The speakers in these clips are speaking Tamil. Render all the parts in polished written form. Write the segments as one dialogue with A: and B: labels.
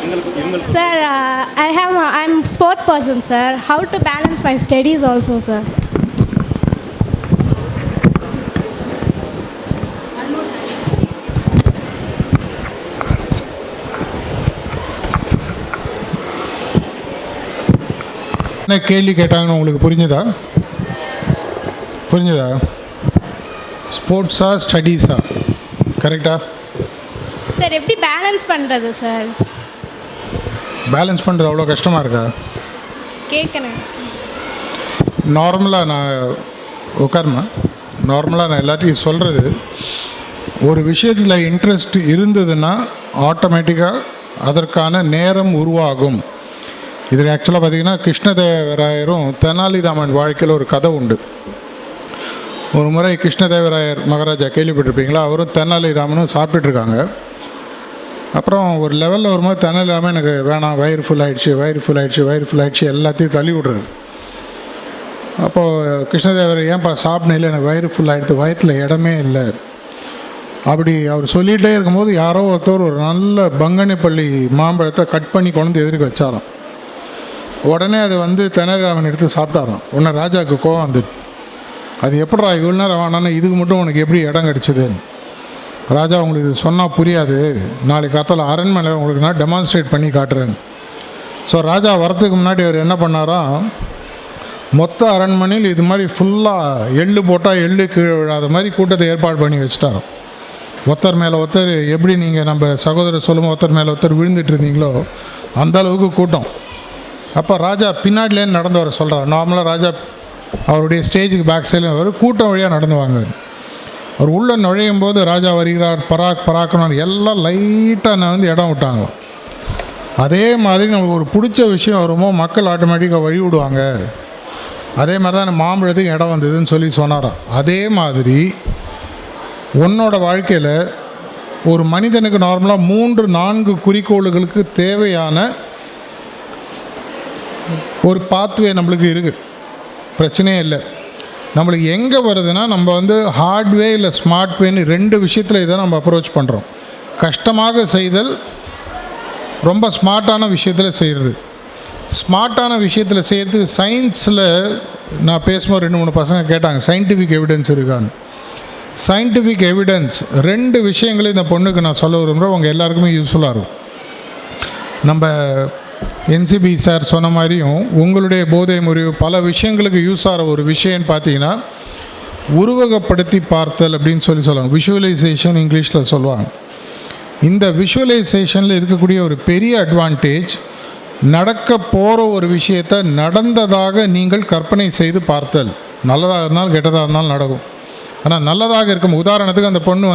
A: Sir, I'm sports person, sir. How to balance my studies also, sir?
B: என்ன கேள்வி கேட்டாங்கன்னு உங்களுக்கு புரிஞ்சுதா? ஸ்போர்ட்ஸா ஸ்டடீஸா? கரெக்டா?
A: சார் எப்படி பேலன்ஸ் பண்ணுறது சார்?
B: பேலன்ஸ் பண்ணுறது அவ்வளோ கஷ்டமாக இருக்கா?
A: கேட்கணும்.
B: நார்மலாக நான் நான் எல்லாத்தையும் சொல்கிறது, ஒரு விஷயத்தில் இன்ட்ரெஸ்ட் இருந்ததுன்னா ஆட்டோமேட்டிக்காக அதற்கான நேரம் உருவாகும். இதில் ஆக்சுவலாக பார்த்திங்கன்னா கிருஷ்ணதேவராயரும் தெனாலிராமன் வாழ்க்கையில் ஒரு கதை உண்டு. ஒரு முறை கிருஷ்ணதேவராயர் மகாராஜா கேள்விப்பட்டிருப்பீங்களா, அவரும் தெனாலிராமனும் சாப்பிட்டுட்ருக்காங்க. அப்புறம் ஒரு லெவலில் வரும்போது தெனாலிராமன் எனக்கு வேணாம், வயிறு ஃபுல் ஆகிடுச்சு எல்லாத்தையும் தள்ளி விட்றாரு. அப்போது கிருஷ்ணதேவர் ஏன்ப்பா சாப்பிட்ணில்ல, எனக்கு வயிறு ஃபுல் ஆகிடுது, வயிற்றில் இடமே இல்லை அப்படி அவர் சொல்லிகிட்டே இருக்கும்போது யாரோ ஒருத்தர் ஒரு நல்ல பங்கனிப்பள்ளி மாம்பழத்தை கட் பண்ணி கொண்டு எதிர்க்க வச்சாராம். உடனே அது தெனாலிராமன் எடுத்து சாப்பிட்டாராம். உடனே ராஜாவுக்கு கோவம் வந்துட்டு, அது எப்படா இவ்வளோ நேரம் வேணான்னு இதுக்கு மட்டும் உனக்கு எப்படி இடம் கிடச்சிதுன்னு. ராஜா, உங்களுக்கு இது சொன்னால் புரியாது, நாளைக்கு காத்தால அரண்மனையில் உங்களுக்கு நான் டெமான்ஸ்ட்ரேட் பண்ணி காட்டுறேன். ஸோ ராஜா வரத்துக்கு முன்னாடி அவர் என்ன பண்ணாராம், மொத்த அரண்மனையில் இது மாதிரி ஃபுல்லாக எள்ளு போட்டால் எள்ளு கீழே விழாத மாதிரி கூட்டத்தை ஏற்பாடு பண்ணி வச்சுட்டாராம். ஒருத்தர் மேலே ஒருத்தர், எப்படி நீங்கள் நம்ம சகோதரர் சொல்லும்போது ஒருத்தர் மேலே ஒருத்தர் விழுந்துட்டு இருந்தீங்களோ அந்த அளவுக்கு கூட்டம். அப்போ ராஜா பின்னாடிலேருந்து நடந்து வர சொல்கிறார். நார்மலாக ராஜா அவருடைய ஸ்டேஜுக்கு பேக் சைடில் அவர் கூட்டம் வழியாக நடந்து வாங்க. அவர் உள்ளே நுழையும் போது ராஜா வருகிறார், பராக்கணும் எல்லாம் லைட்டாக நான் இடம் விட்டாங்க. அதே மாதிரி நம்மளுக்கு ஒரு பிடிச்ச விஷயம் வரும்போது மக்கள் ஆட்டோமேட்டிக்காக வழி விடுவாங்க. அதே மாதிரி தான் மாம்பழத்துக்கு இடம் வந்ததுன்னு சொல்லி சொன்னாராம். அதே மாதிரி உன்னோட வாழ்க்கையில் ஒரு மனிதனுக்கு நார்மலாக 3-4 குறிக்கோள்களுக்கு தேவையான ஒரு பாத்வே நம்மளுக்கு இருக்குது, பிரச்சனையே இல்லை. நம்மளுக்கு எங்கே வருதுன்னா, நம்ம ஹார்ட்வே இல்லை ஸ்மார்ட் வேன்னு 2 விஷயத்தில் இதை நம்ம அப்ரோச் பண்ணுறோம். கஷ்டமாக செய்தல், ரொம்ப ஸ்மார்ட்டான விஷயத்தில் செய்கிறது. ஸ்மார்ட்டான விஷயத்தில் செய்கிறதுக்கு சயின்ஸில் நான் பேசும்போது 2-3 பசங்க கேட்டாங்க, சயின்டிஃபிக் எவிடன்ஸ் இருக்கான்னு. சயின்டிஃபிக் எவிடன்ஸ் 2 விஷயங்களும் இந்த பொண்ணுக்கு நான் சொல்ல விரும்புகிறேன், உங்கள் எல்லாருக்குமே யூஸ்ஃபுல்லாக இருக்கும். நம்ம என்சிபி சார் சொன்ன மாதிரியும் உங்களுடைய போதை முறிவு பல விஷயங்களுக்கு யூஸ் ஆகிற ஒரு விஷயம்னு பார்த்தீங்கன்னா உருவகப்படுத்தி பார்த்தல் அப்படின்னு சொல்லுவாங்க. விஷுவலைசேஷன் இங்கிலீஷில் சொல்லுவாங்க. இந்த விஷுவலைசேஷனில் இருக்கக்கூடிய ஒரு பெரிய அட்வான்டேஜ், நடக்க போகிற ஒரு விஷயத்தை நடந்ததாக நீங்கள் கற்பனை செய்து பார்த்தல். நல்லதாக இருந்தாலும் கெட்டதாக இருந்தாலும் நடக்கும். ஆனால் நல்லதாக இருக்கும், உதாரணத்துக்கு அந்த பொண்ணு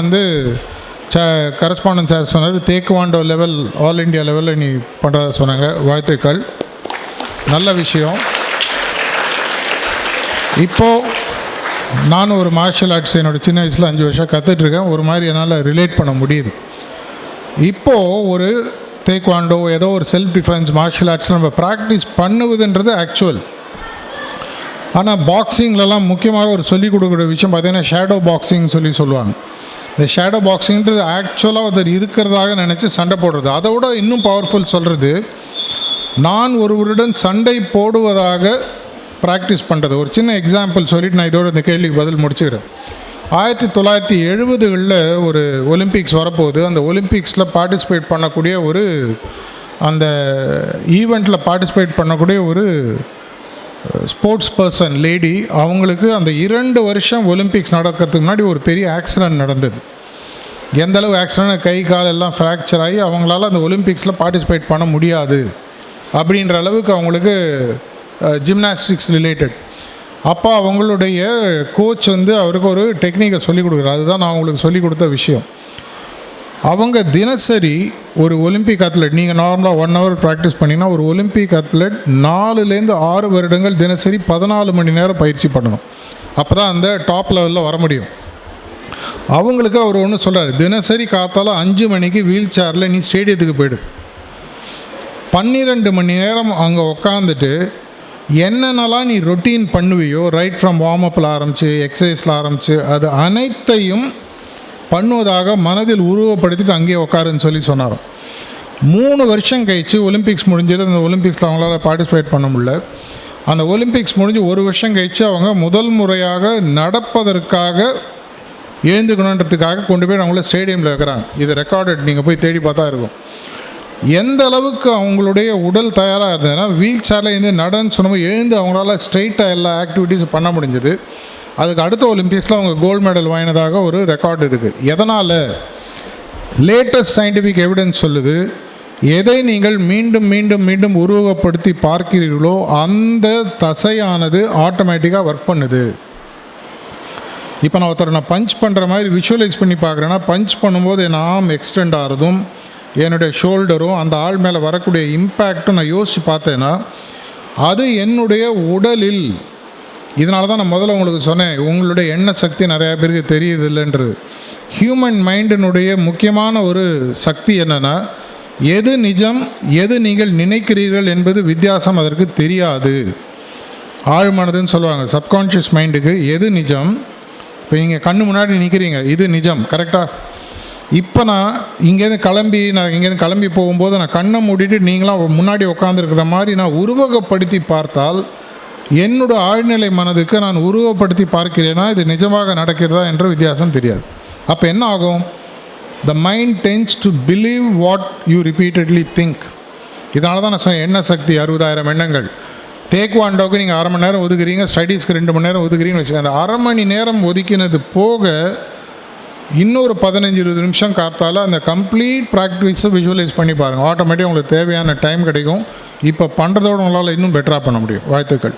B: கரஸ்பாண்டன்ட் சார் சொன்னார், தேக்குவாண்டோ லெவல் ஆல் இண்டியா லெவலில் நீ பண்ணுறதா சொன்னாங்க. வாழ்த்துக்கள், நல்ல விஷயம். இப்போது நானும் ஒரு மார்ஷல் ஆர்ட்ஸ் என்னோடய சின்ன வயசில் 5 வருஷம் கற்றுட்ருக்கேன். ஒரு மாதிரி என்னால் ரிலேட் பண்ண முடியுது. இப்போது ஒரு தேக்குவாண்டோ ஏதோ ஒரு செல்ஃப் டிஃபென்ஸ் மார்ஷல் ஆர்ட்ஸில் நம்ம ப்ராக்டிஸ் பண்ணுவதுன்றது ஆக்சுவல். ஆனால் பாக்ஸிங்லலாம் முக்கியமாக ஒரு சொல்லிக் கொடுக்குற விஷயம் பார்த்திங்கன்னா ஷேடோ பாக்ஸிங் சொல்லுவாங்க. இந்த ஷேடோ பாக்ஸிங்கிறது ஆக்சுவலாக அது இருக்கிறதாக நினச்சி சண்டை போடுறது. அதை விட இன்னும் பவர்ஃபுல் சொல்கிறது, நான் ஒருவருடன் சண்டை போடுவதாக ப்ராக்டிஸ் பண்ணுறது. ஒரு சின்ன எக்ஸாம்பிள் சொல்லிவிட்டு நான் இதோட இந்த கேள்விக்கு பதில் முடிச்சுக்கிறேன். 1970களில் ஒரு ஒலிம்பிக்ஸ் வரப்போகுது. அந்த ஒலிம்பிக்ஸில் பார்ட்டிசிபேட் பண்ணக்கூடிய அந்த ஈவெண்ட்டில் பார்ட்டிசிபேட் பண்ணக்கூடிய ஒரு ஸ்போர்ட்ஸ் பர்சன் லேடி, அவங்களுக்கு அந்த 2 வருஷம் ஒலிம்பிக்ஸ் நடக்கிறதுக்கு முன்னாடி ஒரு பெரிய ஆக்சிடெண்ட் நடந்தது. எந்தளவு ஆக்சிடெண்ட், கை கால் எல்லாம் ஃப்ராக்சர் ஆகி அவங்களால அந்த ஒலிம்பிக்ஸில் பார்ட்டிசிபேட் பண்ண முடியாது அப்படின்ற அளவுக்கு அவங்களுக்கு ஜிம்னாஸ்டிக்ஸ் ரிலேட்டட். அப்போ அவங்களுடைய கோச் அவருக்கு ஒரு டெக்னிக்கை சொல்லிக் கொடுக்குறாரு. அதுதான் நான் அவங்களுக்கு சொல்லிக் கொடுத்த விஷயம். அவங்க தினசரி ஒரு ஒலிம்பிக் அத்லெட், நீங்கள் நார்மலாக 1 ஹவர் ப்ராக்டிஸ் பண்ணிங்கன்னா ஒரு ஒலிம்பிக் அத்லெட் 4லேருந்து 6 வருடங்கள் தினசரி 14 மணி நேரம் பயிற்சி பண்ணணும். அப்போ தான் அந்த டாப் லெவலில் வர முடியும். அவங்களுக்கு அவர் ஒன்று சொல்கிறார், தினசரி காத்தால 5 மணிக்கு வீல் சேரில் நீ ஸ்டேடியத்துக்கு போய்டு, 12 மணி நேரம் அங்கே உக்காந்துட்டு என்னென்னலாம் நீ ரொட்டீன் பண்ணுவியோ, ரைட் ஃப்ரம் வார்ம் அப்பில் ஆரம்பித்து எக்ஸசைஸில் ஆரம்பித்து அது அனைத்தையும் பண்ணுவதாக மனதில் உருவப்படுத்திட்டு அங்கேயே உட்காருன்னு சொன்னாரோ. 3 வருஷம் கழித்து ஒலிம்பிக்ஸ் முடிஞ்சது. அந்த ஒலிம்பிக்ஸில் அவங்களால பார்ட்டிசிபேட் பண்ண முடியல. அந்த ஒலிம்பிக்ஸ் முடிஞ்சு 1 வருஷம் கழித்து அவங்க முதல் முறையாக நடப்பதற்காக எழுந்துக்கணுன்றதுக்காக கொண்டு போய் அவங்கள ஸ்டேடியமில் வைக்கிறாங்க. இது ரெக்கார்டட், நீங்கள் போய் தேடி பார்த்தா இருக்கும். எந்த அளவுக்கு அவங்களுடைய உடல் தயாராக இருந்ததுன்னா, வீல் சேரில் இருந்து நடன்னு சொன்னபோது எழுந்து அவங்களால ஸ்ட்ரெயிட்டாக எல்லா ஆக்டிவிட்டீஸும் பண்ண முடிஞ்சது. அதுக்கு அடுத்த ஒலிம்பிக்ஸில் அவங்க கோல்டு மெடல் வாங்கினதாக ஒரு ரெக்கார்டு இருக்குது. எதனால்? லேட்டஸ்ட் சயின்டிஃபிக் எவிடன்ஸ் சொல்லுது, எதை நீங்கள் மீண்டும் மீண்டும் மீண்டும் உருவகப்படுத்தி பார்க்கிறீர்களோ அந்த தசையானது ஆட்டோமேட்டிக்காக ஒர்க் பண்ணுது. இப்போ நான் ஒருத்தர் பஞ்ச் பண்ணுற மாதிரி விஷுவலைஸ் பண்ணி பார்க்குறேன்னா, பஞ்ச் பண்ணும்போது என் ஆர்ம் எக்ஸ்டெண்ட் ஆகிறதும் என்னுடைய ஷோல்டரும் அந்த ஆள் மேலே வரக்கூடிய இம்பேக்டும் நான் யோசித்து பார்த்தேன்னா, அது என்னுடைய உடலில், இதனால தான் நான் முதல்ல உங்களுக்கு சொன்னேன், உங்களுடைய எண்ண சக்தி நிறையா பேருக்கு தெரியுது இல்லைன்றது. ஹியூமன் மைண்டினுடைய முக்கியமான ஒரு சக்தி என்னென்னா, எது நிஜம் எது நீங்கள் நினைக்கிறீர்கள் என்பது வித்தியாசம் அதற்கு தெரியாது. ஆழ்மனதுன்னு சொல்லுவாங்க. சப்கான்ஷியஸ் மைண்டுக்கு எது நிஜம், இப்போ நீங்கள் கண்ணு முன்னாடி நிற்கிறீங்க, இது நிஜம், கரெக்டாக? இப்போ நான் இங்கேருந்து கிளம்பி போகும்போது நான் கண்ணை மூடிட்டு நீங்களாம் முன்னாடி உட்காந்துருக்கிற மாதிரி நான் உருவகப்படுத்தி பார்த்தால், என்னோட ஆழ்நிலை மனதுக்கு நான் உருவப்படுத்தி பார்க்கிறேன்னா இது நிஜமாக நடக்கிறதா என்ற வித்தியாசம் தெரியாது. அப்போ என்ன ஆகும்? The mind tends to believe what you repeatedly think. இதனால தான் நான் சொன்னேன், எண்ண சக்தி 60,000 எண்ணங்கள். தேக்வாண்டோவுக்கு நீங்கள் 1/2 மணி நேரம் ஒதுக்குறீங்க, ஸ்டடீஸ்க்கு 2 மணி நேரம் ஒதுக்குறீங்கன்னு வச்சுக்கோங்க. அந்த 1/2 மணி நேரம் ஒதுக்கினது போக இன்னொரு 15-20 நிமிஷம் காத்தால் அந்த கம்ப்ளீட் ப்ராக்டிஸை விஷுவலைஸ் பண்ணி பாருங்கள். ஆட்டோமேட்டிக்காக உங்களுக்கு தேவையான டைம் கிடைக்கும். இப்போ பண்ணுறதோடு உங்களால் இன்னும் பெட்டராக பண்ண முடியும். வாழ்த்துக்கள்.